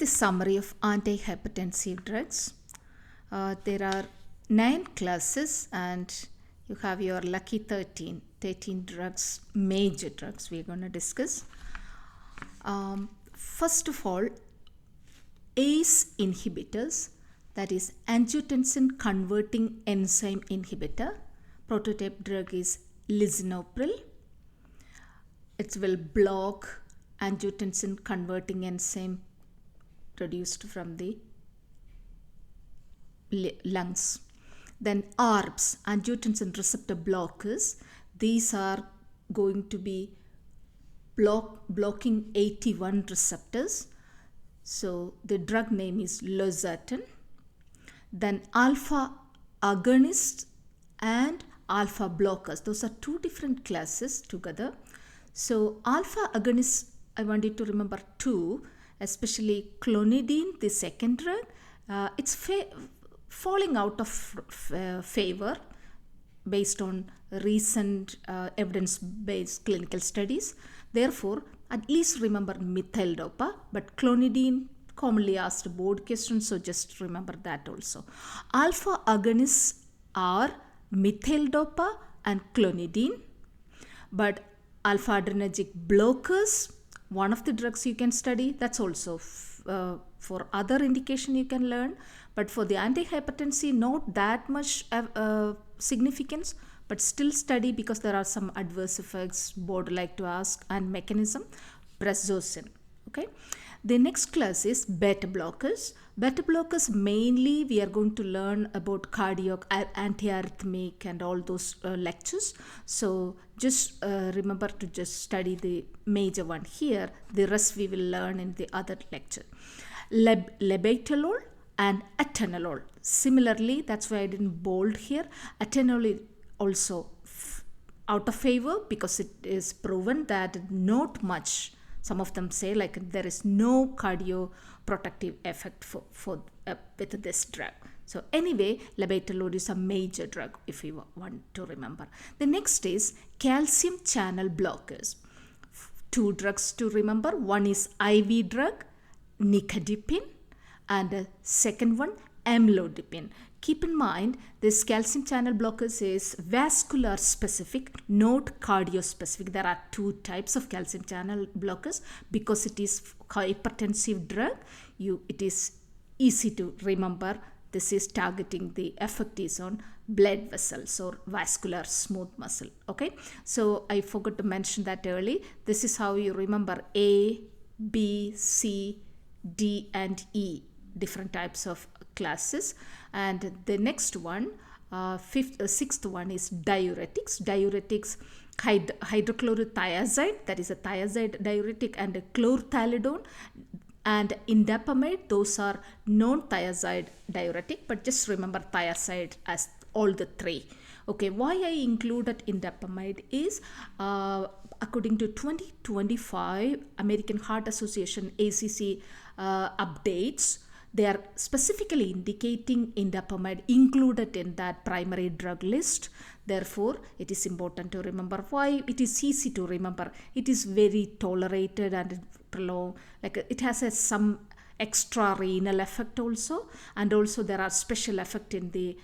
The summary of antihypertensive drugs. There are 9 classes and you have your lucky 13 drugs, major drugs we're going to discuss. First of all, ACE inhibitors, that is angiotensin converting enzyme inhibitor. Prototype drug is Lisinopril. It will block angiotensin converting enzyme produced from the lungs. Then ARBs, angiotensin receptor blockers. These are going to be blocking 81 receptors. So the drug name is Losartan. Then Alpha-Agonists and alpha blockers. Those are 2 different classes together. So Alpha-Agonists, I want you to remember 2, especially Clonidine, the second drug. It's falling out of favor based on recent evidence-based clinical studies. Therefore, at least remember Methyldopa, but Clonidine, commonly asked board question, so just remember that also. Alpha agonists are Methyldopa and Clonidine, but alpha adrenergic blockers, one of the drugs you can study. That's also for other indication you can learn, but for the antihypertensive, not that much significance, but still study because there are some adverse effects board like to ask and mechanism. Prazosin. Okay. The next class is beta blockers. Beta blockers, mainly we are going to learn about cardiac, antiarrhythmic and all those lectures. So just remember to just study the major one here. The rest we will learn in the other lecture. Labetalol and Atenolol. Similarly, that's why I didn't bold here. Atenolol is also out of favor because it is proven that not much. Some of them say like there is no cardioprotective effect with this drug. So anyway, labetalol is a major drug if you want to remember. The next is calcium channel blockers. 2 drugs to remember. One is IV drug, Nicardipine, and the second one, Amlodipine. Keep in mind, this calcium channel blockers is vascular specific, not cardio specific. There are 2 types of calcium channel blockers. Because it is hypertensive drug, it is easy to remember. This is targeting the effect is on blood vessels or vascular smooth muscle. Okay, so I forgot to mention that early. This is how you remember A, B, C, D and E, different types of classes. And the next one, sixth one is diuretics. Diuretics, hydrochlorothiazide, that is a thiazide diuretic, and a chlorthalidone and indapamide. Those are non-thiazide diuretic, but just remember thiazide as all the 3. Okay, why I included indapamide is according to 2025 American Heart Association ACC updates, they are specifically indicating indapamide included in that primary drug list. Therefore, it is important to remember. Why? It is easy to remember. It is very tolerated and prolonged. Like it has some extra renal effect also, and also there are special effect in the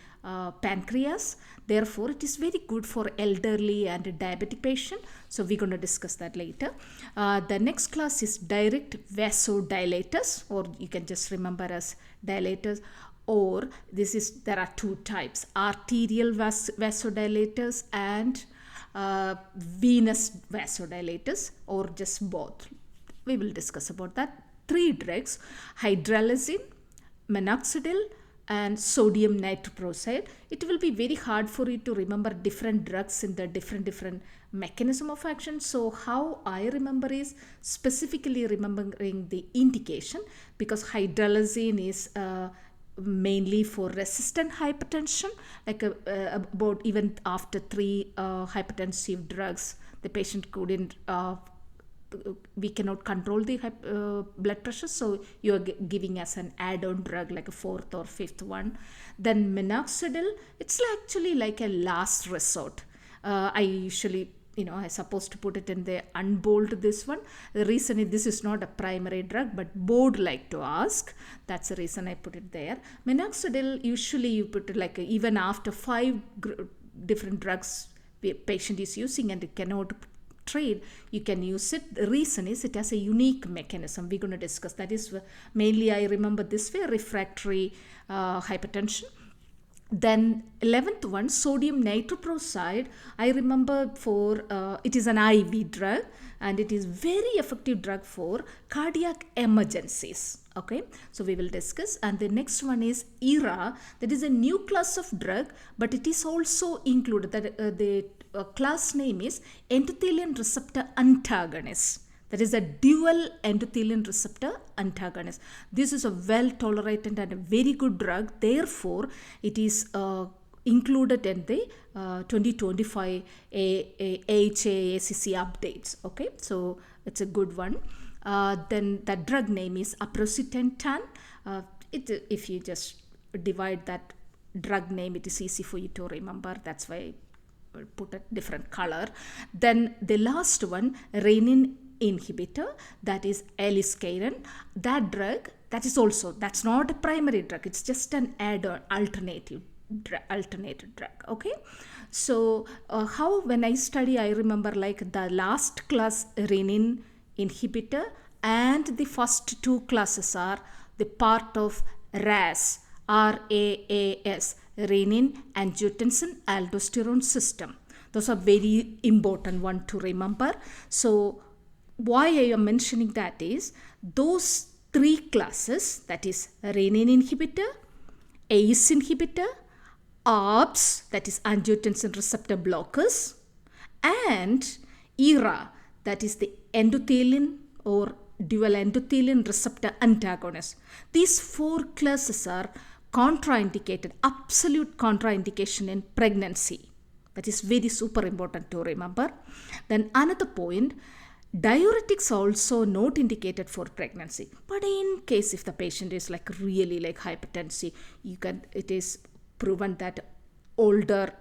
pancreas. Therefore, it is very good for elderly and diabetic patient. So we're going to discuss that later. The next class is direct vasodilators, or you can just remember as dilators. Or there are 2 types: arterial vasodilators and venous vasodilators, or just both. We will discuss about that. 3 drugs: Hydralazine, Minoxidil and sodium Nitroprusside. It will be very hard for you to remember different drugs in the different mechanism of action. So how I remember is specifically remembering the indication, because Hydralazine is mainly for resistant hypertension, like about even after 3 hypertensive drugs, the patient couldn't we cannot control the blood pressure, so you are giving as an add-on drug like a 4th or 5th one. Then minoxidil, it's actually like a last resort. I usually I supposed to put it in the unbold this one. The reason is this is not a primary drug, but board like to ask. That's the reason I put it there. Minoxidil, usually you put it like even after 5 different drugs patient is using and it cannot trade, you can use it. The reason is it has a unique mechanism. We're going to discuss that. Is mainly, I remember this way, refractory hypertension. Then 11th one, sodium nitroprusside. I remember for it is an IV drug and it is very effective drug for cardiac emergencies. Okay, so we will discuss. And the next one is ERA. That is a new class of drug, but it is also included that the class name is endothelin receptor antagonist. That is a dual endothelin receptor antagonist. This is a well tolerated and a very good drug. Therefore, it is included in the 2025 AHA-ACC updates. Okay, so it's a good one. Then the drug name is Aprocitentan. If you just divide that drug name, it is easy for you to remember. That's why I put a different color. Then the last one, Renin inhibitor, that is Aliskiren. That drug, that's not a primary drug, it's just an add-on alternative drug. Okay, so how when I study, I remember like the last class Renin inhibitor and the first 2 classes are the part of RAAS, RAAS, renin angiotensin aldosterone system. Those are very important one to remember. So why I am mentioning that is those 3 classes, that is renin inhibitor, ACE inhibitor, ARBs, that is angiotensin receptor blockers, and ERA, that is the endothelin or dual endothelin receptor antagonist. These 4 classes are contraindicated, absolute contraindication in pregnancy. That is very super important to remember. Then another point, diuretics also not indicated for pregnancy, but in case if the patient is like really like hypertensive, it is proven that older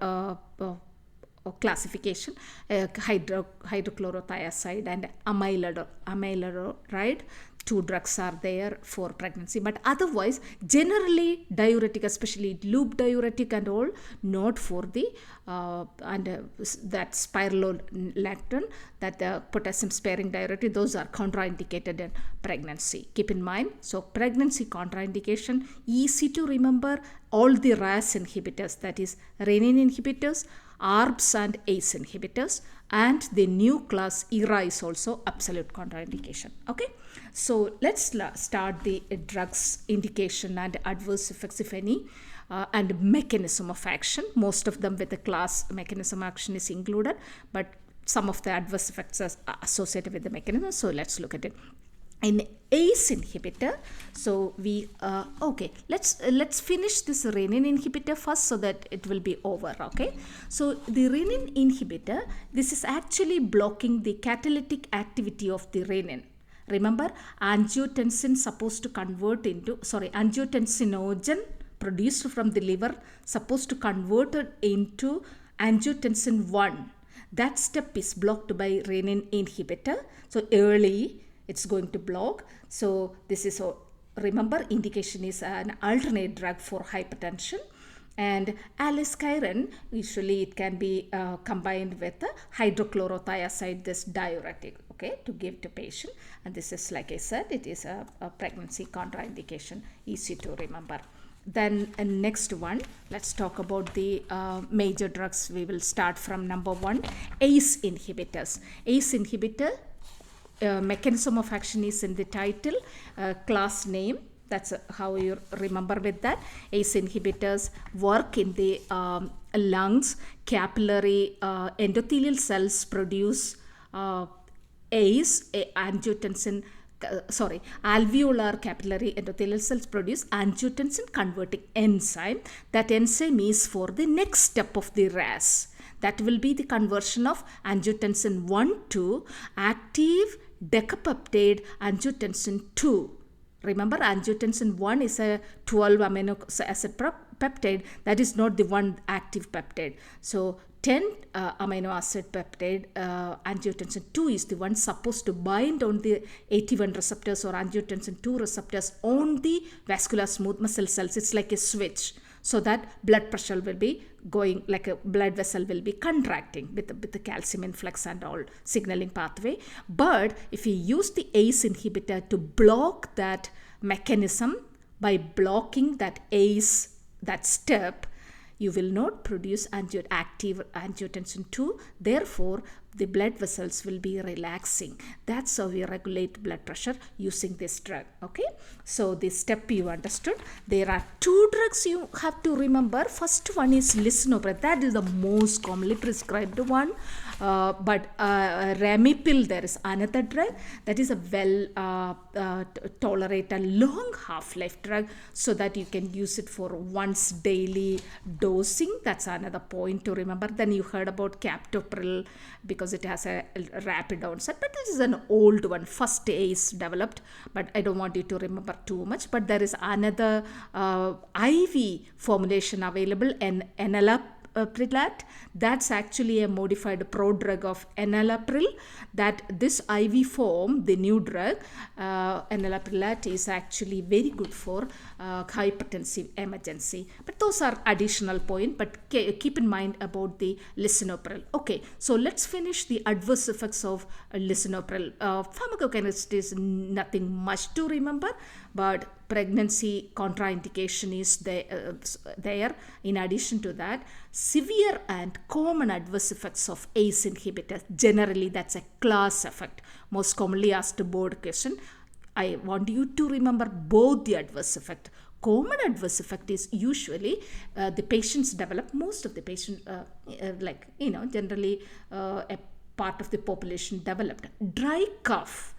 classification, hydrochlorothiazide and amiloride, 2 drugs are there for pregnancy, but otherwise generally diuretic, especially loop diuretic and all, not for the that spironolactone, that the potassium sparing diuretic, those are contraindicated in pregnancy. Keep in mind, so pregnancy contraindication, easy to remember, all the RAAS inhibitors, that is renin inhibitors, ARBs and ACE inhibitors, and the new class ERA is also absolute contraindication. Okay, so let's start the drugs indication and adverse effects, if any, and mechanism of action. Most of them with the class mechanism action is included, but some of the adverse effects are associated with the mechanism. So let's look at it. In ACE inhibitor, so we let's finish this renin inhibitor first so that it will be over. Okay, so the renin inhibitor, this is actually blocking the catalytic activity of the renin. Remember, angiotensin supposed to convert into angiotensinogen produced from the liver supposed to convert it into angiotensin 1. That step is blocked by renin inhibitor. So early it's going to block. So this is, remember, indication is an alternate drug for hypertension. And Aliskiren, usually it can be combined with a hydrochlorothiazide, this diuretic, okay, to give to patient. And this is, like I said, it is a pregnancy contraindication, easy to remember. Then next one, let's talk about the major drugs. We will start from number 1, ACE inhibitors. ACE inhibitor, mechanism of action is in the title, class name, that's how you remember with that. ACE inhibitors work in the lungs, capillary endothelial cells produce ACE, angiotensin, alveolar capillary endothelial cells produce angiotensin converting enzyme. That enzyme is for the next step of the RAAS. That will be the conversion of angiotensin 1 to active decapeptide angiotensin 2. Remember, angiotensin 1 is a 12 amino acid peptide, that is not the one active peptide. So 10 amino acid peptide angiotensin 2 is the one supposed to bind on the AT1 receptors or angiotensin 2 receptors on the vascular smooth muscle cells. It's like a switch, so that blood pressure will be going, like a blood vessel will be contracting with the calcium influx and all signaling pathway. But if you use the ACE inhibitor to block that mechanism, by blocking that ACE, that step, you will not produce active angiotensin 2. Therefore, the blood vessels will be relaxing. That's how we regulate blood pressure using this drug. Okay, so this step you understood. There are 2 drugs you have to remember. First one is Lisinopril. That is the most commonly prescribed one. But Ramipil, there is another drug that is a well tolerated long half-life drug, so that you can use it for once daily dosing. That's another point to remember. Then you heard about Captopril, because it has a rapid onset, but this is an old one, first ACE developed, but I don't want you to remember too much. But there is another IV formulation available, Enalaprilat. That's actually a modified prodrug of Enalapril. That this IV form, the new drug, Enalaprilat, is actually very good for hypertensive emergency. But those are additional point, but keep in mind about the Lisinopril. Okay, so let's finish the adverse effects of Lisinopril. Pharmacokinetics is nothing much to remember, but pregnancy contraindication is there. In addition to that, severe and common adverse effects of ACE inhibitors. Generally, that's a class effect. Most commonly asked board question. I want you to remember both the adverse effect. Common adverse effect is usually the patients develop, most of the patient, generally a part of the population developed dry cough.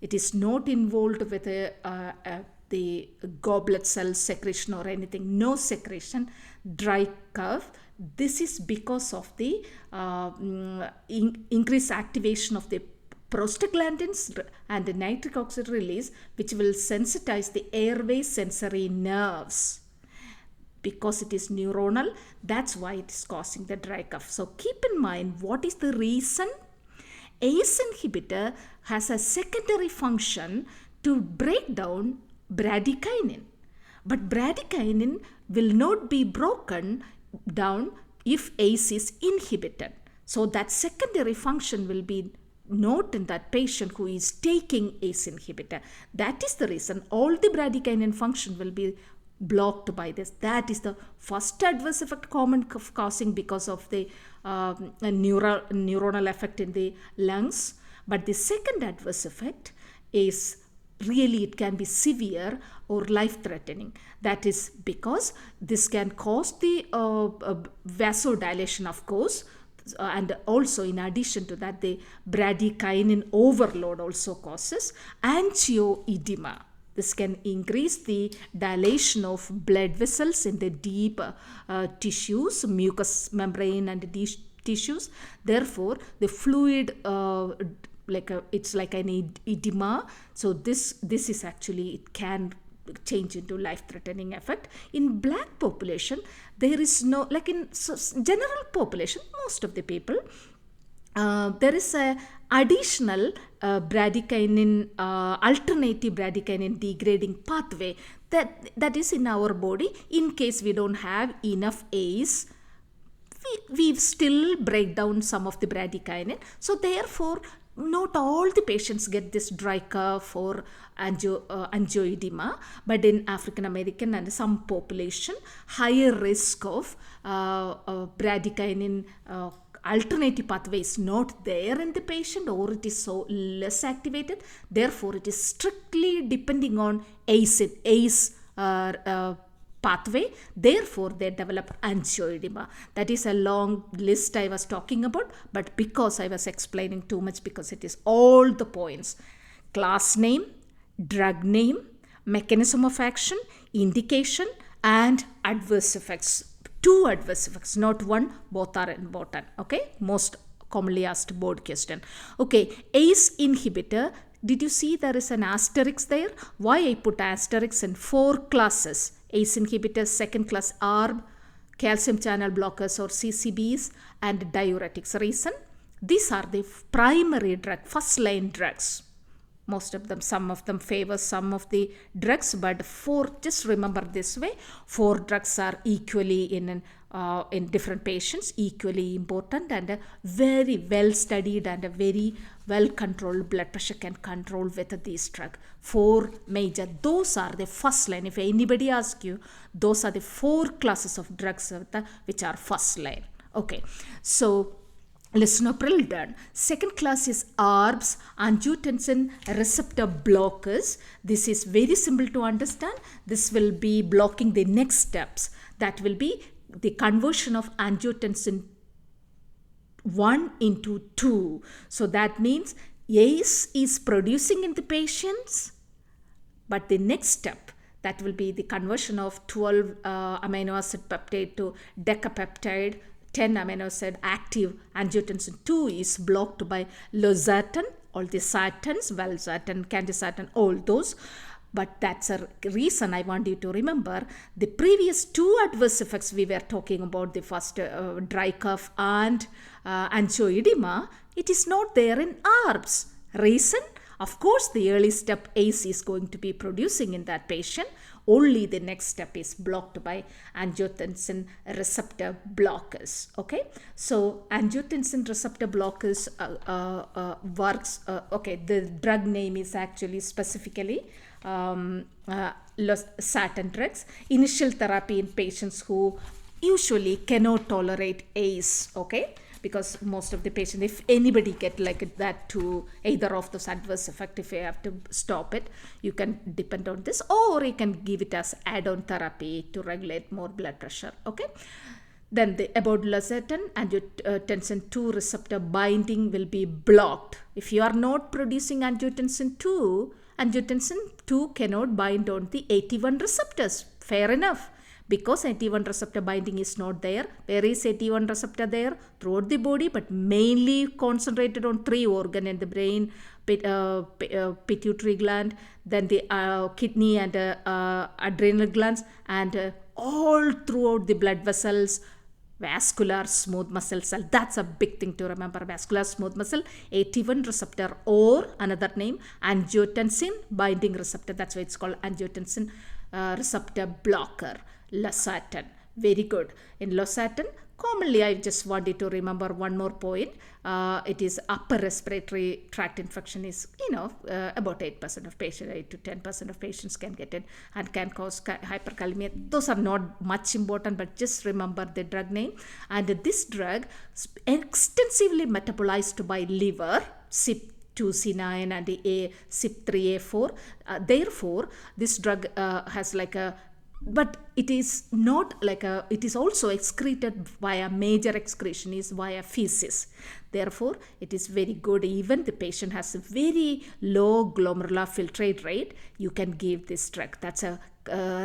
It is not involved with the goblet cell secretion or anything, no secretion, dry cough. This is because of the increased activation of the prostaglandins and the nitric oxide release, which will sensitize the airway sensory nerves. Because it is neuronal, that's why it is causing the dry cough. So keep in mind, what is the reason? ACE inhibitor has a secondary function to break down bradykinin. But bradykinin will not be broken down if ACE is inhibited. So that secondary function will be not in that patient who is taking ACE inhibitor. That is the reason all the bradykinin function will be blocked by this. That is the first adverse effect common causing because of the neuronal effect in the lungs. But the second adverse effect is really, it can be severe or life-threatening. That is because this can cause the vasodilation, of course, and also in addition to that, the bradykinin overload also causes angioedema. This can increase the dilation of blood vessels in the deep tissues, mucous membrane and tissues. Therefore, the fluid it's like an edema. So this is actually, it can change into life-threatening effect. In black population, there is no, like in general population, most of the people, there is a additional bradykinin, alternative bradykinin degrading pathway that is in our body. In case we don't have enough ACE, we still break down some of the bradykinin. So therefore, not all the patients get this dry cough or angioedema, but in African American and some population, higher risk of bradykinin alternative pathway is not there in the patient, or it is so less activated. Therefore, it is strictly depending on ACE pathway. Therefore, they develop angioedema. That is a long list I was talking about, but because I was explaining too much, because it is all the points: class name, drug name, mechanism of action, indication, and adverse effects. 2 adverse effects, not one, both are important. Okay, most commonly asked board question. Okay, ACE inhibitor. Did you see there is an asterisk there? Why I put asterisk in 4 classes? ACE inhibitors, second class ARB, calcium channel blockers or CCBs, and diuretics. Reason? These are the primary drug, first line drugs. Most of them, some of them favor some of the drugs, but just remember this way, 4 drugs are equally in different patients, equally important, and a very well studied and a very well controlled blood pressure can control with these drugs. 4 major, those are the first line. If anybody asks you, those are the 4 classes of drugs which are first line. Okay, so Lisinopril done. Second class is ARBs, angiotensin receptor blockers. This is very simple to understand. This will be blocking the next steps. That will be the conversion of angiotensin 1 into 2. So that means ACE is producing in the patients, but the next step, that will be the conversion of 12 amino acid peptide to decapeptide 10 amino acid active angiotensin 2 is blocked by Losartan, all the sartans, valsartan, candesartan, all those. But that's a reason I want you to remember the previous 2 adverse effects we were talking about, the first dry cough and angioedema. It is not there in ARBs. Reason? Of course, the early step ACE is going to be producing in that patient. Only the next step is blocked by angiotensin receptor blockers. Okay, so angiotensin receptor blockers works. Okay, the drug name is actually specifically Losartan drugs. Initial therapy in patients who usually cannot tolerate ACE. Okay, because most of the patients, if anybody get like that to either of those adverse effects, if you have to stop it, you can depend on this, or you can give it as add-on therapy to regulate more blood pressure. Okay, then about Losartan, angiotensin 2 receptor binding will be blocked. If you are not producing angiotensin 2 cannot bind on the AT1 receptors. Fair enough. Because AT1 receptor binding is not there. Where is AT1 receptor there? Throughout the body, but mainly concentrated on 3 organs in the brain, pituitary gland, then the kidney and adrenal glands, and all throughout the blood vessels, vascular smooth muscle cell. That's a big thing to remember. Vascular smooth muscle, AT1 receptor, or another name, angiotensin binding receptor. That's why it's called angiotensin receptor blocker. Losartan. Very good. In Losartan, commonly I just wanted to remember one more point. It is upper respiratory tract infection is, about 8% of patients, 8 to 10% of patients can get it and can cause hyperkalemia. Those are not much important, but just remember the drug name. And this drug extensively metabolized by liver, CYP2C9 and CYP3A4. Therefore, this drug has like a, but it is not like a, it is also excreted via major excretion is via feces. Therefore, it is very good. Even the patient has a very low glomerular filtrate rate, you can give this drug. That's a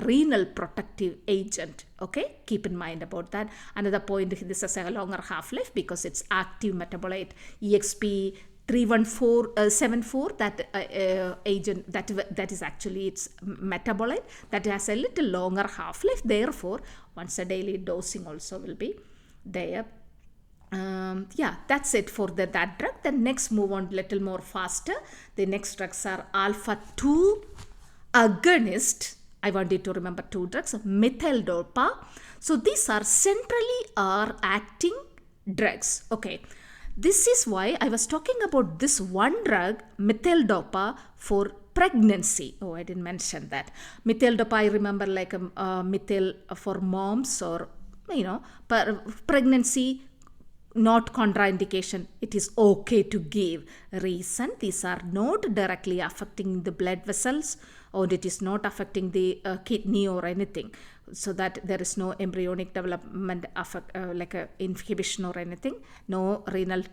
renal protective agent. Okay, keep in mind about that. Another point, this has a longer half-life because it's active metabolite EXP 31474, that agent, that is actually its metabolite, that has a little longer half-life. Therefore, once a daily dosing also will be there. Yeah, that's it for that drug. Then next move on little more faster. The next drugs are alpha-2 agonist. I want you to remember 2 drugs, Methyldopa. So these are centrally acting drugs. Okay. This is why I was talking about this one drug, Methyldopa, for pregnancy. Oh, I didn't mention that. Methyldopa, I remember like methyl for moms or, pregnancy, not contraindication. It is okay to give. Reason, these are not directly affecting the blood vessels, or it is not affecting the kidney or anything, so that there is no embryonic development like a inhibition or anything, no renal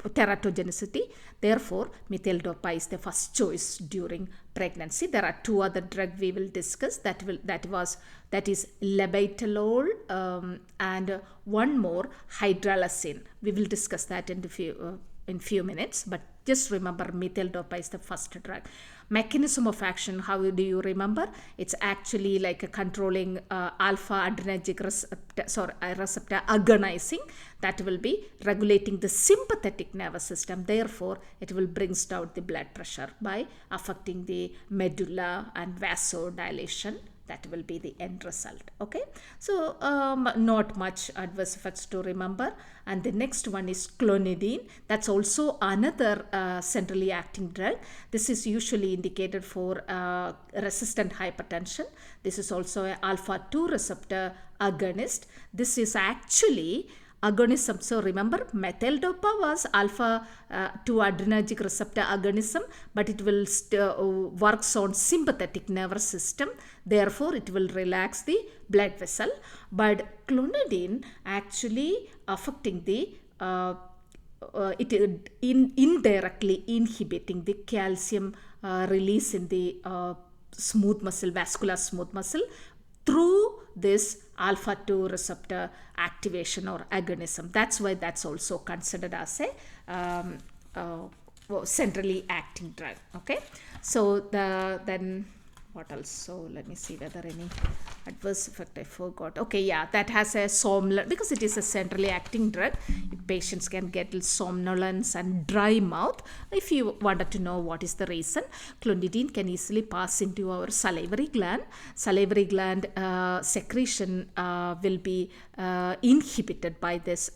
teratogenicity. Therefore, Methyldopa is the first choice during pregnancy. There are 2 other drugs we will discuss. That is Labetalol and one more Hydralazine. We will discuss that in few minutes. But Just remember Methyldopa is the first drug. Mechanism of action, how do you remember? It's actually like a controlling alpha-adrenergic receptor agonizing, that will be regulating the sympathetic nervous system. Therefore, it will brings down the blood pressure by affecting the medulla and vasodilation. That will be the end result. Okay, so not much adverse effects to remember. And the next one is Clonidine. That's also another centrally acting drug. This is usually indicated for resistant hypertension. This is also an alpha-2 receptor agonist. This is actually agonism. So remember, Methyldopa was alpha-2 adrenergic receptor agonism, but it will works on sympathetic nervous system. Therefore, it will relax the blood vessel. But Clonidine actually affecting the indirectly inhibiting the calcium release in the smooth muscle, vascular smooth muscle, through this alpha-2 receptor activation or agonism. That's why that's also considered as a centrally acting drug. Okay, so then what else? So let me see whether any adverse effect I forgot. Okay, yeah, that has a somnolence, because it is a centrally acting drug. Patients can get somnolence and dry mouth. If you wanted to know what is the reason, Clonidine can easily pass into our salivary gland. Salivary gland secretion will be inhibited by this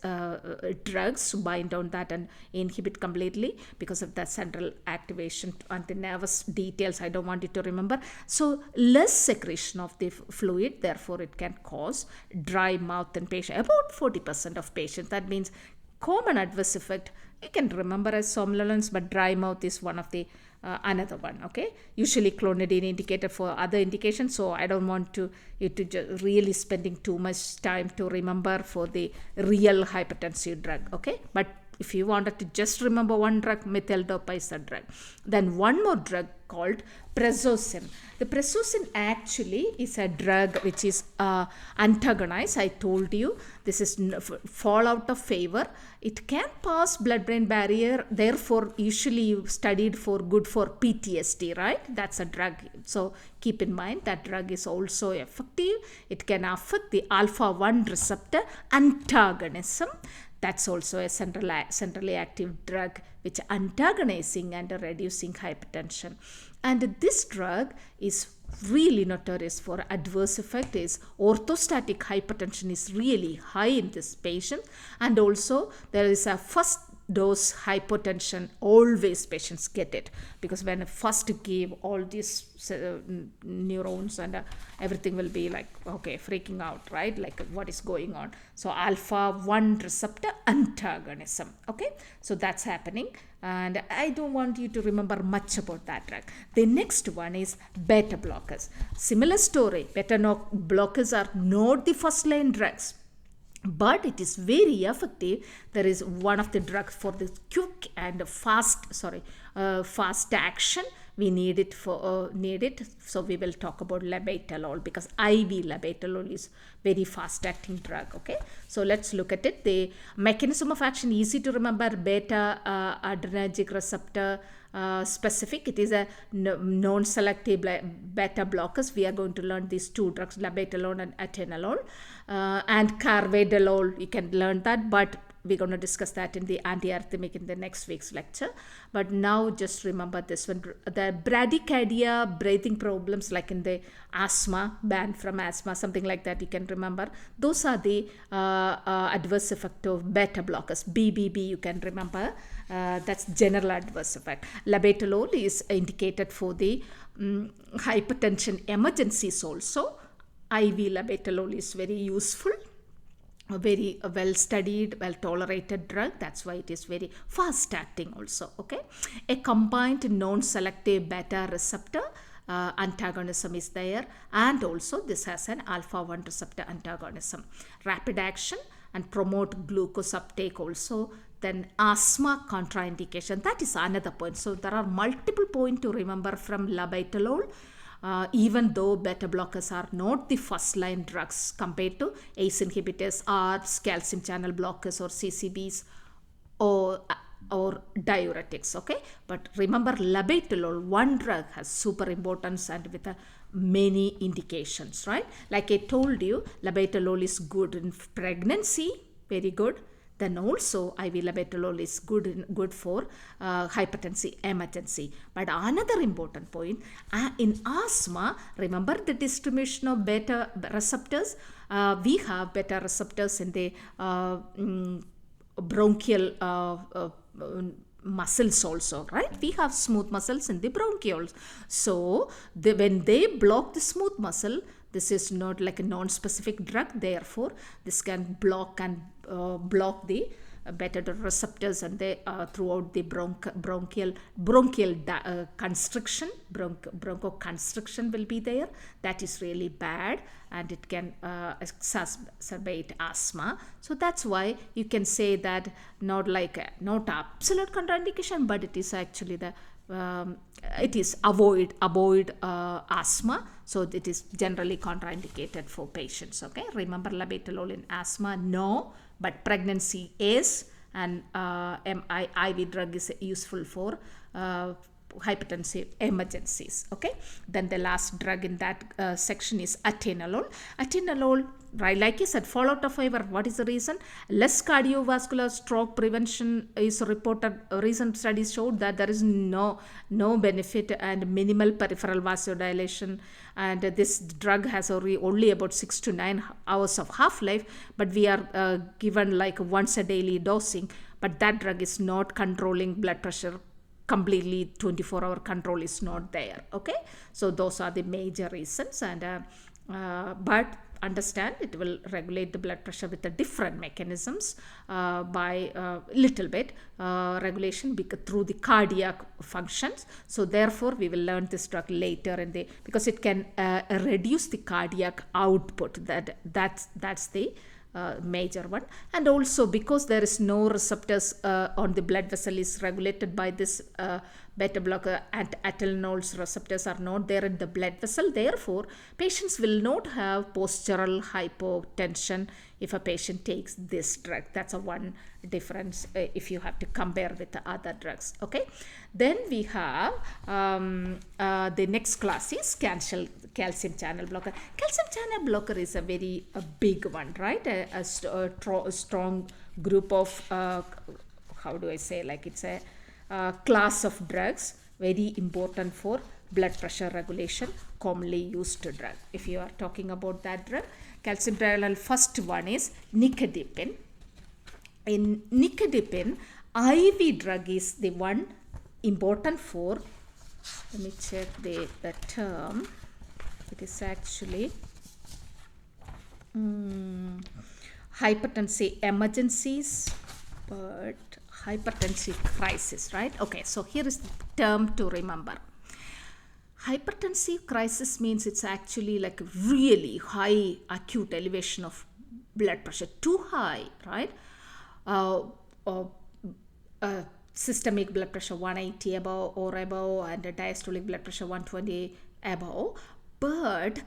drugs to bind on that and inhibit completely because of that central activation and the nervous details. I don't want you to remember. So less secretion of the fluid, therefore it can cause dry mouth in patients. About 40% of patients. That means common adverse effect you can remember as somnolence, but dry mouth is one of the another one. Okay, usually Clonidine indicated for other indications, so I don't want you to just really spending too much time to remember for the real hypertensive drug. Okay, but if you wanted to just remember one drug, Methyldopa is a drug. Then one more drug called Prazosin. The Prazosin actually is a drug which is antagonist. I told you this is fall out of favor. It can pass blood-brain barrier. Therefore, usually studied for good for PTSD, right? That's a drug. So keep in mind that drug is also effective. It can affect the alpha-1 receptor antagonism. That's also a centrally active drug which antagonizing and reducing hypertension. And this drug is really notorious for adverse effect. Is orthostatic hypertension is really high in this patient, and also there is a first dose hypotension. Always patients get it because when first give all these neurons and everything will be like, okay, freaking out, right? Like what is going on? So alpha-1 receptor antagonism. Okay, so that's happening, and I don't want you to remember much about that drug. The next one is beta blockers. Similar story. Beta blockers are not the first line drugs, but it is very effective. There is one of the drugs for the quick and fast action. We need it for so we will talk about Labetalol, because IV Labetalol is very fast acting drug. Okay, so let's look at it. The mechanism of action, easy to remember, beta adrenergic receptor specific. It is a non-selective beta blockers. We are going to learn these two drugs, Labetalol and Atenolol, and carvedilol. You can learn that, but we're going to discuss that in the antiarrhythmic in the next week's lecture. But now just remember this one. The bradycardia, breathing problems like in the asthma, banned from asthma, something like that, you can remember. Those are the adverse effect of beta blockers. BBB you can remember. That's general adverse effect. Labetalol is indicated for the hypertension emergencies also. IV Labetalol is very useful. A very well studied, well tolerated drug. That's why it is very fast acting also. Okay, a combined non-selective beta receptor antagonism is there, and also this has an alpha-1 receptor antagonism. Rapid action and promote glucose uptake also. Then asthma contraindication, that is another point. So there are multiple points to remember from Labetalol. Even though beta blockers are not the first line drugs compared to ACE inhibitors, ARBs, calcium channel blockers or CCBs or or diuretics, okay? But remember, labetalol, one drug, has super importance and with many indications, right? Like I told you, labetalol is good in pregnancy, very good. Then also IV labetalol is good for hypertensive emergency. But another important point, in asthma, remember the distribution of beta receptors? We have beta receptors in the bronchial muscles also, right? We have smooth muscles in the bronchioles. So when they block the smooth muscle, this is not like a non-specific drug. Therefore, this can block the beta receptors and they throughout the bronchial constriction. Bronchoconstriction will be there. That is really bad, and it can exacerbate asthma. So that's why you can say that not absolute contraindication, but it is actually the it is avoid asthma. So it is generally contraindicated for patients. Okay, remember labetalol in asthma, no, but pregnancy is, and IV drug is useful for hypertensive emergencies. Okay, then the last drug in that section is atenolol. Atenolol, right, like I said, fallout of fever. What is the reason? Less cardiovascular stroke prevention is reported. Recent studies showed that there is no benefit and minimal peripheral vasodilation, and this drug has only about 6 to 9 hours of half-life, but we are given like once a daily dosing, but that drug is not controlling blood pressure completely. 24-hour control is not there. Okay, so those are the major reasons, and but understand it will regulate the blood pressure with the different mechanisms by little bit regulation through the cardiac functions. So therefore we will learn this drug later in because it can reduce the cardiac output. That's the major one. And also because there is no receptors on the blood vessel is regulated by this beta blocker, and atenolol's receptors are not there in the blood vessel. Therefore, patients will not have postural hypotension if a patient takes this drug. That's one difference if you have to compare with the other drugs. Okay, then we have the next class is calcium channel blocker. Calcium channel blocker is a very big one, right? A strong group of how do I say, like it's a class of drugs, very important for blood pressure regulation, commonly used drug. If you are talking about that drug, calcium channel, first one is Nicardipine. In Nicardipine, IV drug is the one important for, let me check the term, it is actually hypertensive emergencies, but hypertensive crisis, right? Okay, so here is the term to remember. Hypertensive crisis means it's actually like really high acute elevation of blood pressure, too high, right? Systemic blood pressure 180 above or above, and diastolic blood pressure 120 above. But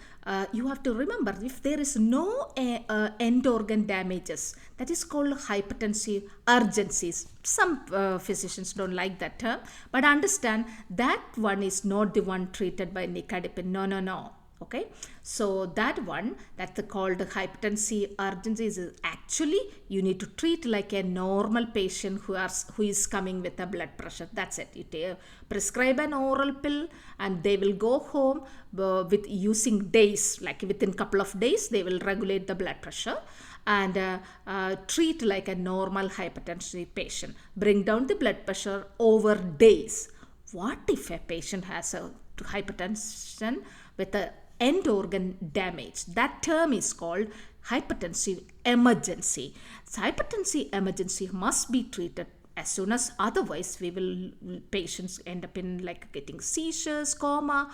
you have to remember, if there is no end organ damages, that is called hypertensive urgencies. Some physicians don't like that term, but understand that one is not the one treated by Nicardipine. No. Okay, so that one, that's called hypertensive urgencies, is actually you need to treat like a normal patient who is coming with a blood pressure. That's it. You prescribe an oral pill and they will go home with using days, like within couple of days they will regulate the blood pressure and treat like a normal hypertensive patient, bring down the blood pressure over days. What if a patient has a hypertension with a end organ damage? That term is called hypertensive emergency. So hypertensive emergency must be treated as soon as, otherwise patients end up in like getting seizures, coma,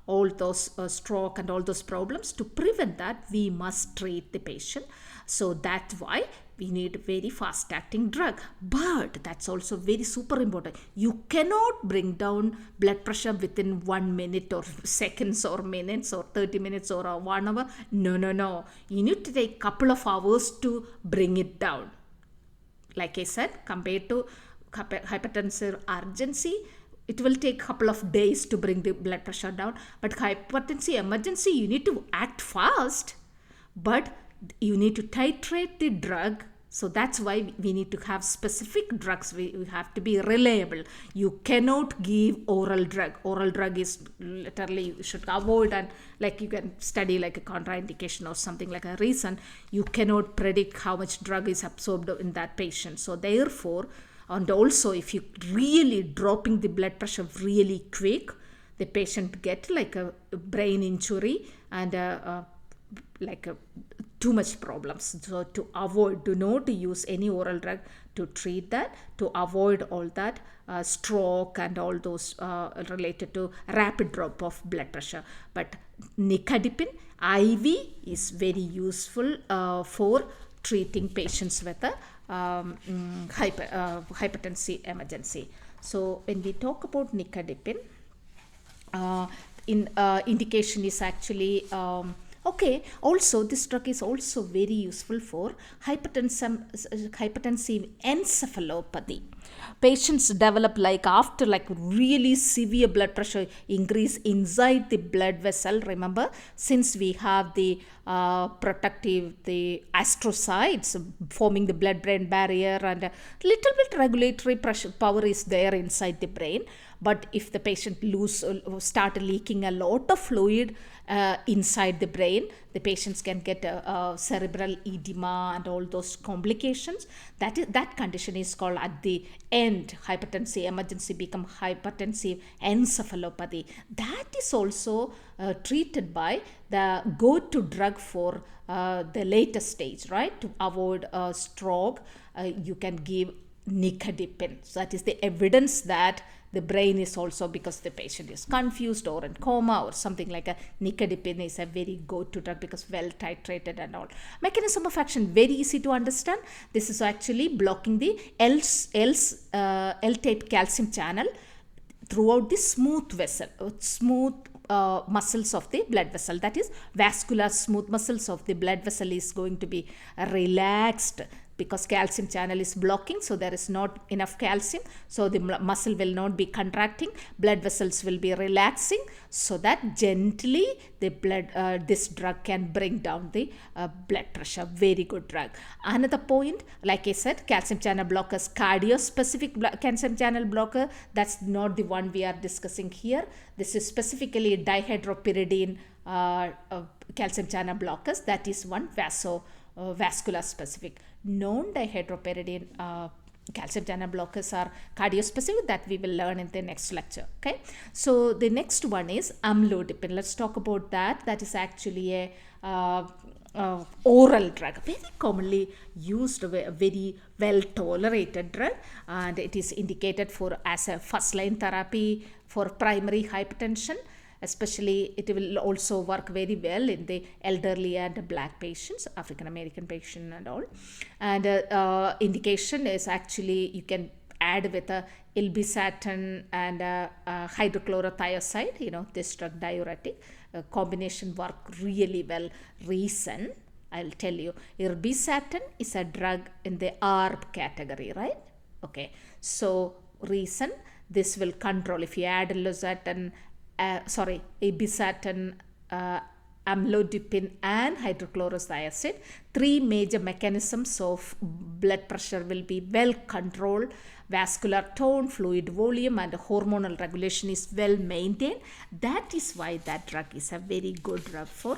all those stroke and all those problems. To prevent that, we must treat the patient. So that's why we need a very fast acting drug. But that's also very super important. You cannot bring down blood pressure within 1 minute or seconds or minutes or 30 minutes or 1 hour. No. You need to take couple of hours to bring it down. Like I said, compared to hypertensive urgency, it will take a couple of days to bring the blood pressure down. But hypertensive emergency, you need to act fast, but you need to titrate the drug. So that's why we need to have specific drugs. We have to be reliable. You cannot give oral drug. Oral drug is literally, you should avoid, and like you can study like a contraindication or something like a reason. You cannot predict how much drug is absorbed in that patient. So therefore, and also if you really dropping the blood pressure really quick, the patient get like a brain injury and too much problems. So to avoid, do not use any oral drug to treat that, to avoid all that stroke and all those related to rapid drop of blood pressure. But Nicardipine IV is very useful for treating patients with a hypertensive emergency. So when we talk about Nicardipine, indication is actually okay. Also, this drug is also very useful for hypertensive encephalopathy. Patients develop after really severe blood pressure increase inside the blood vessel. Remember, since we have the the astrocytes forming the blood-brain barrier, and a little bit regulatory pressure power is there inside the brain. But if the patient start leaking a lot of fluid inside the brain, the patients can get cerebral edema and all those complications. That condition is called at the end hypertensive emergency become hypertensive encephalopathy. That is also treated by the go-to drug for the later stage, right? To avoid stroke, you can give Nicardipine. So that is the evidence that the brain is also, because the patient is confused or in coma or something like a, Nicardipine is a very go-to drug because well titrated and all. Mechanism of action, very easy to understand. This is actually blocking the L-type calcium channel throughout the smooth vessel, muscles of the blood vessel. That is, vascular smooth muscles of the blood vessel is going to be relaxed because calcium channel is blocking, so there is not enough calcium, so the muscle will not be contracting, blood vessels will be relaxing, so that gently the blood this drug can bring down the blood pressure. Very good drug. Another point, like I said, calcium channel blockers, cardio-specific calcium channel blocker, that's not the one we are discussing here. This is specifically dihydropyridine calcium channel blockers. That is one vascular specific. Non-dihydropyridine calcium channel blockers are cardio-specific, that we will learn in the next lecture. Okay, so the next one is Amlodipine. Let's talk about that. That is actually a oral drug, very commonly used, a very well tolerated drug, and it is indicated for as a first line therapy for primary hypertension. Especially, it will also work very well in the elderly and black patients, African American patient and all. And indication is actually you can add with a Losartan and hydrochlorothiazide, this drug diuretic. Combination work really well. Reason, I'll tell you, Losartan is a drug in the ARB category, right? Okay, so reason, this will control if you add Losartan, Losartan, Amlodipine and hydrochlorothiazide, three major mechanisms of blood pressure will be well controlled. Vascular tone, fluid volume and hormonal regulation is well maintained. That is why that drug is a very good drug for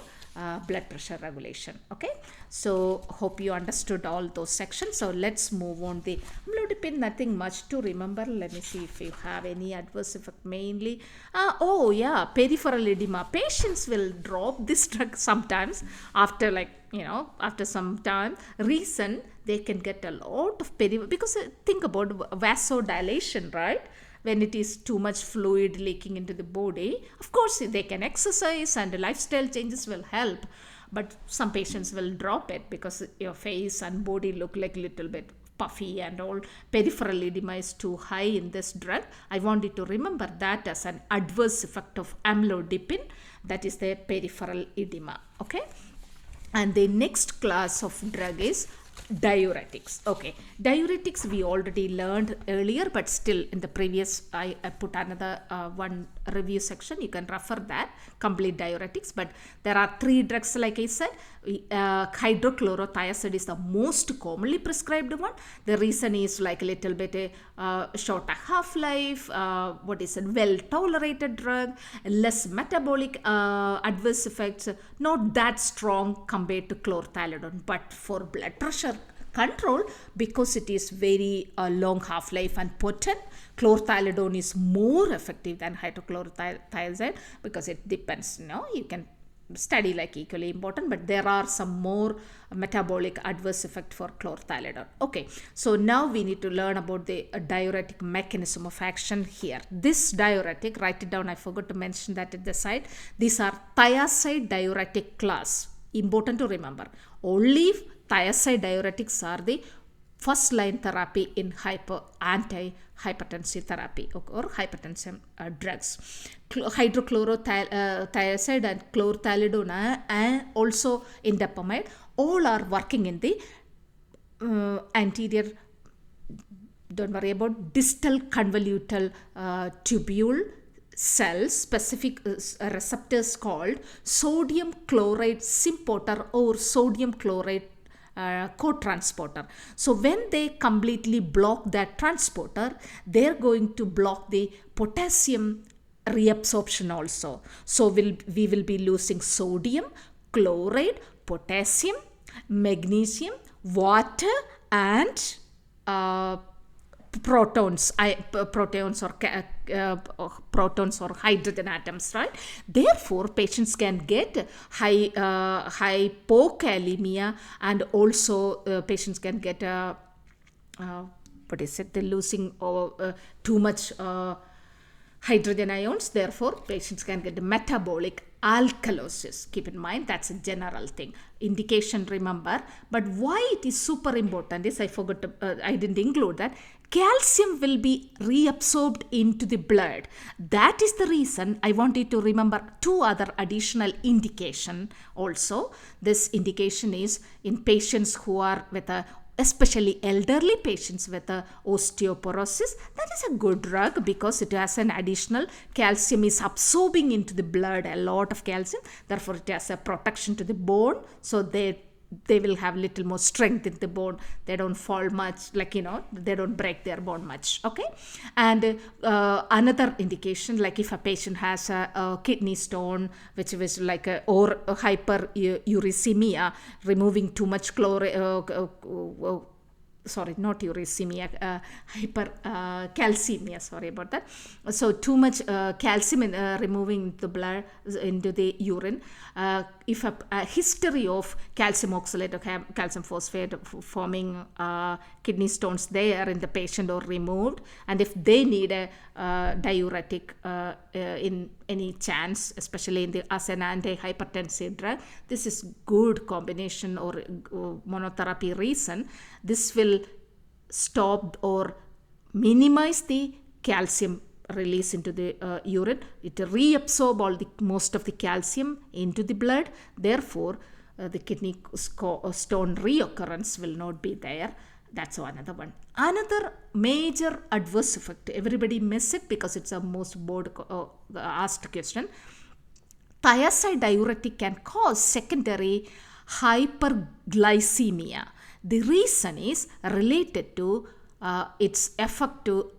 blood pressure regulation. Okay, so hope you understood all those sections. So let's move on. The Amlodipine, nothing much to remember. Let me see if you have any adverse effect. Mainly peripheral edema. Patients will drop this drug sometimes after after some time. Reason, they can get a lot of because think about vasodilation, right? When it is too much fluid leaking into the body, of course they can exercise and lifestyle changes will help, but some patients will drop it because your face and body look like little bit puffy and all. Peripheral edema is too high in this drug. I want you to remember that as an adverse effect of Amlodipine, that is the peripheral edema. Okay, and the next class of drug is Diuretics. Okay, diuretics we already learned earlier, but still in the previous I put another one review section. You can refer that, complete diuretics. But there are 3 drugs, like I said. Hydrochlorothiazide is the most commonly prescribed one. The reason is like a little bit shorter half-life, what is it, well tolerated drug, less metabolic adverse effects, not that strong compared to chlorthalidone. But for blood pressure control, because it is very long half-life and potent, chlorthalidone is more effective than hydrochlorothiazide, because it depends, you can study like equally important, but there are some more metabolic adverse effect for chlorthalidone. Okay, so now we need to learn about the diuretic mechanism of action here. This diuretic, write it down, I forgot to mention that at the side. These are thiazide diuretic class. Important to remember. Only thiazide diuretics are the first line therapy in anti-hypertensive therapy or hypertension drugs. Hydrochlorothiazide and chlorthalidone and also indapamide all are working in the anterior, don't worry about, distal convolutal tubule cells, specific receptors called sodium chloride sympater or sodium chloride co-transporter. So when they completely block that transporter, they're going to block the potassium reabsorption also. So we will be losing sodium, chloride, potassium, magnesium, water, and protons or hydrogen atoms, right? Therefore, patients can get hypokalemia, and also patients can get they're losing too much hydrogen ions. Therefore, patients can get metabolic alkalosis. Keep in mind, that's a general thing. Indication, remember. But why it is super important is, I forgot to, I didn't include that. Calcium will be reabsorbed into the blood. That is the reason I want you to remember 2 other additional indication also. This indication is in patients who are with especially elderly patients with osteoporosis. That is a good drug because it has an additional calcium is absorbing into the blood, a lot of calcium. Therefore, it has a protection to the bone. So they will have little more strength in the bone. They don't fall much, like, they don't break their bone much. Okay. And another indication, like if a patient has a kidney stone, which was like or hyperuricemia, removing too much hypercalcemia, sorry about that. So too much calcium in removing the blood into the urine. If a history of calcium oxalate or calcium phosphate forming kidney stones there in the patient or removed, and if they need a diuretic in any chance, especially as an anti-hypertensive drug, this is good combination or monotherapy reason. This will stop or minimize the calcium release into the urine. It reabsorb most of the calcium into the blood. Therefore, the kidney stone reoccurrence will not be there. That's another one. Another major adverse effect, everybody miss it because it's a most board asked question. Thiazide diuretic can cause secondary hyperglycemia. The reason is related to its effect to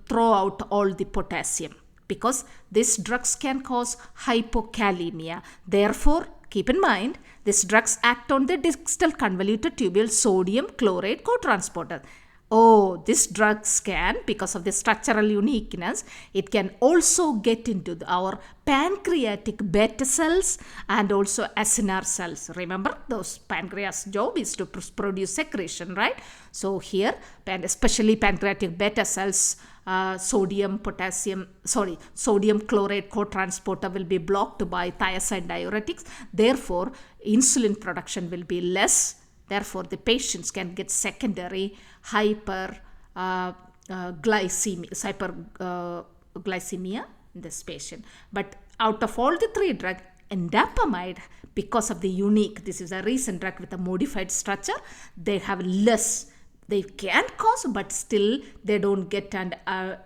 throw out all the potassium, because these drugs can cause hypokalemia. Therefore, keep in mind, these drugs act on the distal convoluted tubule sodium chloride co-transporter. Oh, these drugs can, because of the structural uniqueness, it can also get into our pancreatic beta cells and also acinar cells. Remember, those pancreas job is to produce secretion, right? So here, especially pancreatic beta cells, sodium chloride co-transporter will be blocked by thiazide diuretics. Therefore, insulin production will be less. Therefore, the patients can get secondary hyperglycemia in this patient. But out of all the 3 drugs, Indapamide, because of the unique, this is a recent drug with a modified structure, they have less, they can cause, but still they don't get and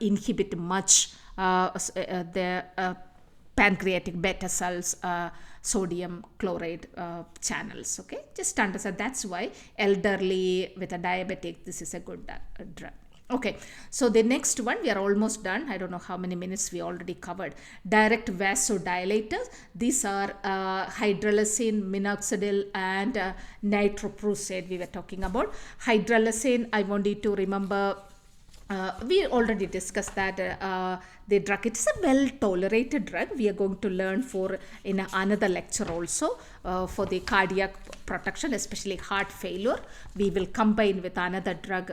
inhibit much the pancreatic beta cells, sodium chloride channels. Okay, just understand that's why elderly with a diabetic, this is a good drug. Okay, so the next one, we are almost done. I don't know how many minutes we already covered. Direct vasodilators. These are Hydralazine, Minoxidil, and Nitroprusside we were talking about. Hydralazine, I want you to remember, we already discussed that the drug, it is a well tolerated drug. We are going to learn for in another lecture also for the cardiac protection, especially heart failure. We will combine with another drug.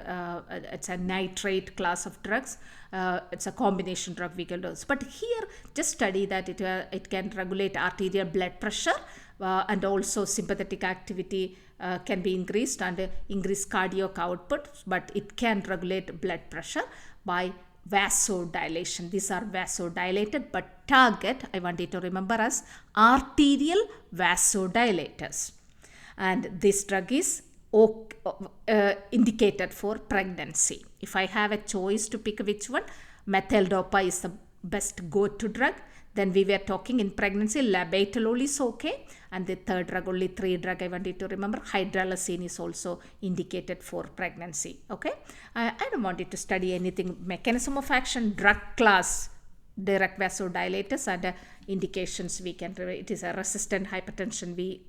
It's a nitrate class of drugs. It's a combination drug we can do. But here, just study that it can regulate arterial blood pressure and also sympathetic activity can be increased and increase cardiac output, but it can regulate blood pressure by vasodilation. These are vasodilated, but target, I want you to remember, as arterial vasodilators. And this drug is indicated for pregnancy. If I have a choice to pick which one, Methyldopa is the best go-to drug. Then we were talking in pregnancy, Labetalol is okay. And the third drug, only 3 drug I wanted to remember, Hydralazine is also indicated for pregnancy. Okay. I don't want you to study anything, mechanism of action, drug class, direct vasodilators, and indications we can, it is a resistant hypertension we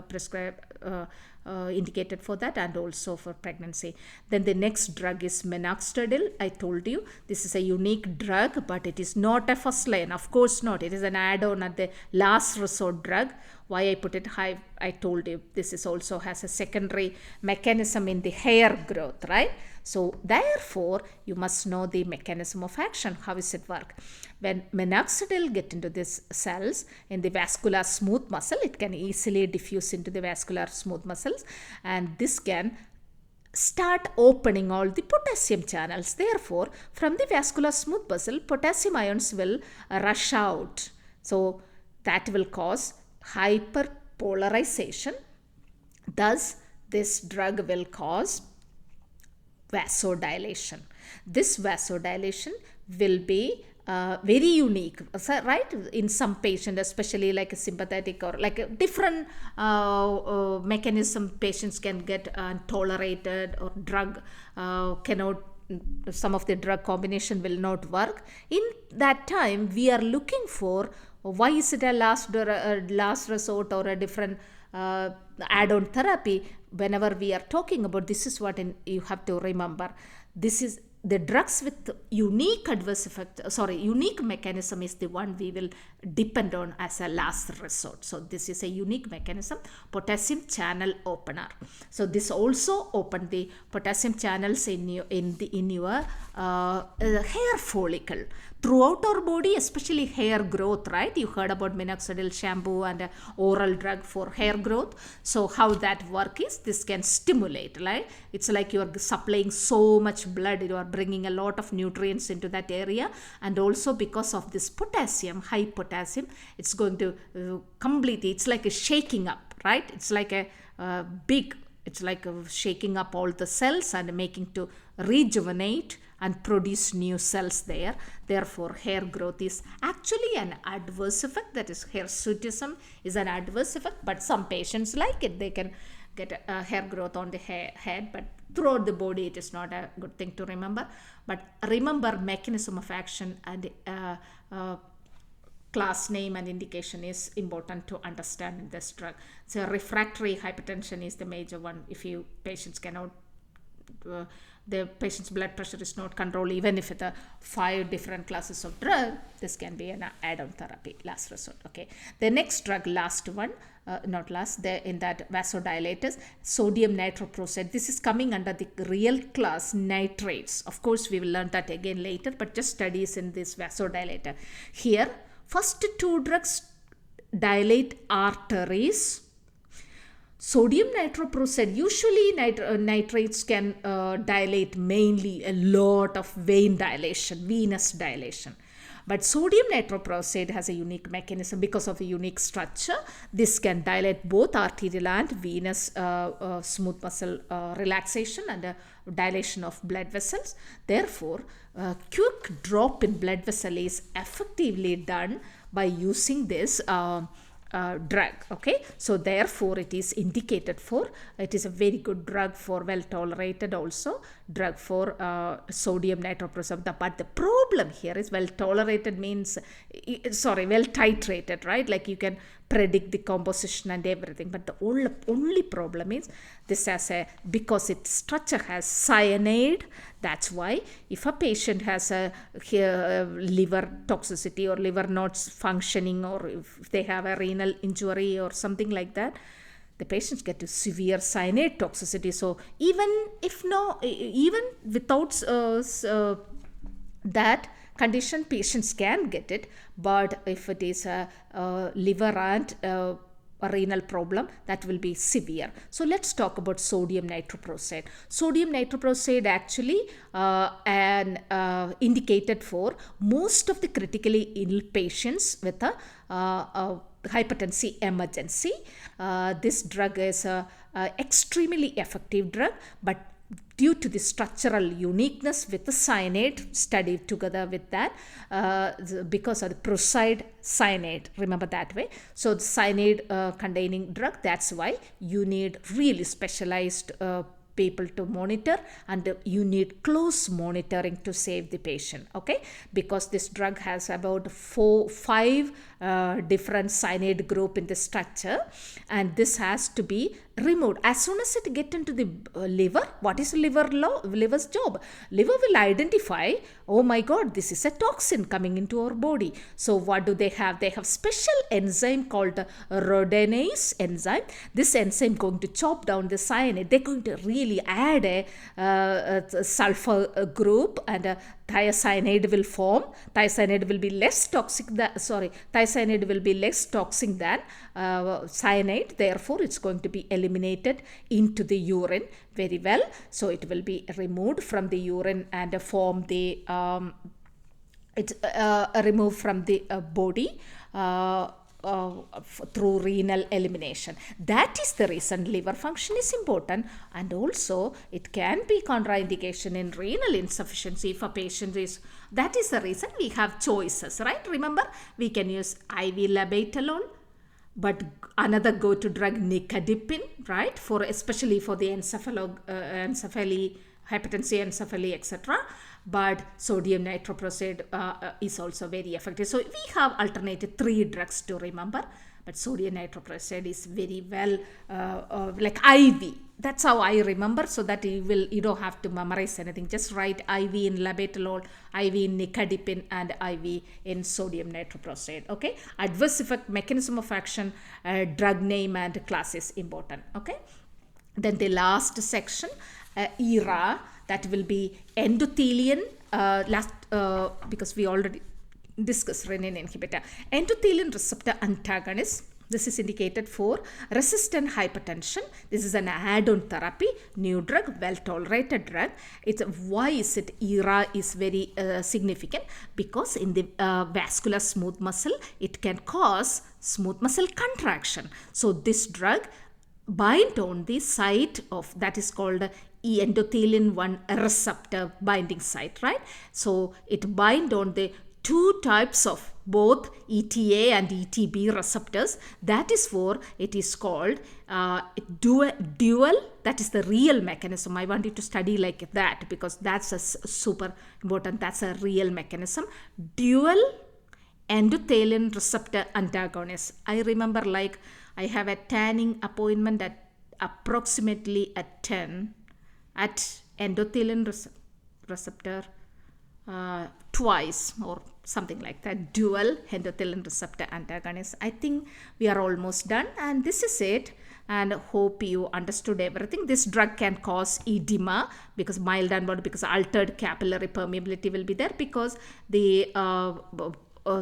prescribe, indicated for that, and also for pregnancy. Then the next drug is Minoxidil. I told you this is a unique drug, but it is not a first line, of course not. It is an add-on at the last resort drug. Why I put it high, I told you this is also has a secondary mechanism in the hair growth, right? So therefore you must know the mechanism of action. How does it work? When Minoxidil get into these cells in the vascular smooth muscle, it can easily diffuse into the vascular smooth muscles, and this can start opening all the potassium channels. Therefore, from the vascular smooth muscle, potassium ions will rush out. So that will cause hyperpolarization. Thus, this drug will cause vasodilation. This vasodilation will be very unique, right? In some patient, especially like a sympathetic or like a different mechanism, patients can get tolerated, or drug cannot, some of the drug combination will not work. In that time, we are looking for why is it a last resort or a different add-on therapy. Whenever we are talking about this, is what you have to remember. This is the drugs with unique adverse effect, unique mechanism is the one we will depend on as a last resort. So this is a unique mechanism, potassium channel opener. So this also open the potassium channels in your hair follicle. Throughout our body, especially hair growth, right? You heard about Minoxidil shampoo and oral drug for hair growth. So how that work is, this can stimulate, right? It's like you are supplying so much blood, you are bringing a lot of nutrients into that area, and also because of this potassium, high potassium, it's going to completely, it's like a shaking up, right? It's like a it's like shaking up all the cells and making to rejuvenate and produce new cells there. Therefore, hair growth is actually an adverse effect. That is, hirsutism is an adverse effect, but some patients like it. They can get hair growth on the head, but throughout the body, it is not a good thing to remember. But remember, mechanism of action and class name and indication is important to understand in this drug. So refractory hypertension is the major one. If patients cannot, the patient's blood pressure is not controlled, even if it's 5 different classes of drug, this can be an add-on therapy, last resort. Okay, the next drug, last one, not last, in that vasodilators, sodium nitroprusside. This is coming under the real class nitrates. Of course, we will learn that again later, but just studies in this vasodilator. Here, first 2 drugs dilate arteries. Sodium nitroprusside, usually nitrates can dilate mainly a lot of vein dilation, venous dilation. But sodium nitroprusside has a unique mechanism because of a unique structure. This can dilate both arterial and venous smooth muscle relaxation and dilation of blood vessels. Therefore, quick drop in blood vessel is effectively done by using this drug. Okay, so therefore it is indicated for, it is a very good drug for, well tolerated also drug for sodium nitroprusside. But the problem here is well tolerated means, well titrated, right? Like you can predict the composition and everything, but the only problem is this has because its structure has cyanide. That's why if a patient has a liver toxicity or liver not functioning, or if they have a renal injury or something like that, the patients get to severe cyanide toxicity. So even without that condition, patients can get it. But if it is a liver and a renal problem, that will be severe. So let's talk about sodium nitroprusside. Sodium nitroprusside actually indicated for most of the critically ill patients with a hypertensive emergency. This drug is a extremely effective drug, but due to the structural uniqueness with the cyanide studied together with that, because of the Pruside cyanide, remember that way. So the cyanide containing drug, that's why you need really specialized people to monitor, and you need close monitoring to save the patient. Okay, because this drug has about 5 different cyanide group in the structure, and this has to be removed as soon as it get into the liver. What is liver's job? Liver will identify, oh my god, this is a toxin coming into our body. So what do they have? They have special enzyme called rhodinase enzyme. This enzyme going to chop down the cyanide. They're going to really add a sulfur group, and a thiazide will form. Thiazide will be less toxic thiazide will be less toxic than cyanide. Therefore, it's going to be eliminated into the urine very well. So it will be removed from the urine and form the removed from the body through renal elimination. That is the reason liver function is important, and also it can be contraindication in renal insufficiency if a patient is. That is the reason we have choices, right? Remember, we can use IV Labetalol, but another go-to drug Nicardipine, right? For especially for the encephaly, hypertension, encephaly, etc. But sodium nitroprusside is also very effective. So we have alternated 3 drugs to remember, but sodium nitroprusside is very well like IV. That's how I remember, so that you don't have to memorize anything. Just write IV in Labetalol, IV in Nicardipine, and IV in sodium nitroprusside. Okay, adverse effect, mechanism of action, drug name and class is important. Okay, then the last section, ERA, that will be endothelian, because we already discussed renin inhibitor. Endothelian receptor antagonist. This is indicated for resistant hypertension. This is an add-on therapy, new drug, well-tolerated drug. Why is it ERA is very significant? Because in the vascular smooth muscle, it can cause smooth muscle contraction. So this drug bind on the site of, that is called endothelin 1 receptor binding site, right? So it bind on the 2 types of both ETA and ETB receptors. That is for, it is called dual, that is the real mechanism. I want you to study like that, because that's a super important, that's a real mechanism. Dual endothelin receptor antagonist. I remember, like, I have a tanning appointment at approximately at 10 at endothelin receptor twice or something like that, dual endothelin receptor antagonist. I think we are almost done, and this is it, and hope you understood everything. This drug can cause edema, because mild and mild, because altered capillary permeability will be there, because the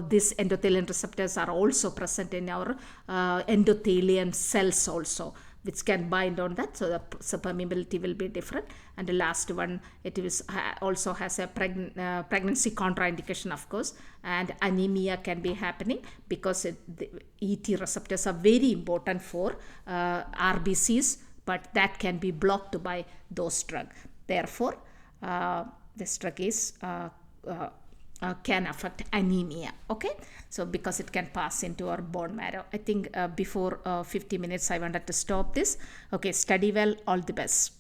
these endothelin receptors are also present in our endothelian cells also. which can bind on that, so the permeability will be different. And the last one, it is also has a pregnancy contraindication, of course, and anemia can be happening because the ET receptors are very important for RBCs, but that can be blocked by those drugs. Therefore, this drug is can affect anemia. Okay, so because it can pass into our bone marrow. I think before 50 minutes I wanted to stop this. Okay, study well, all the best.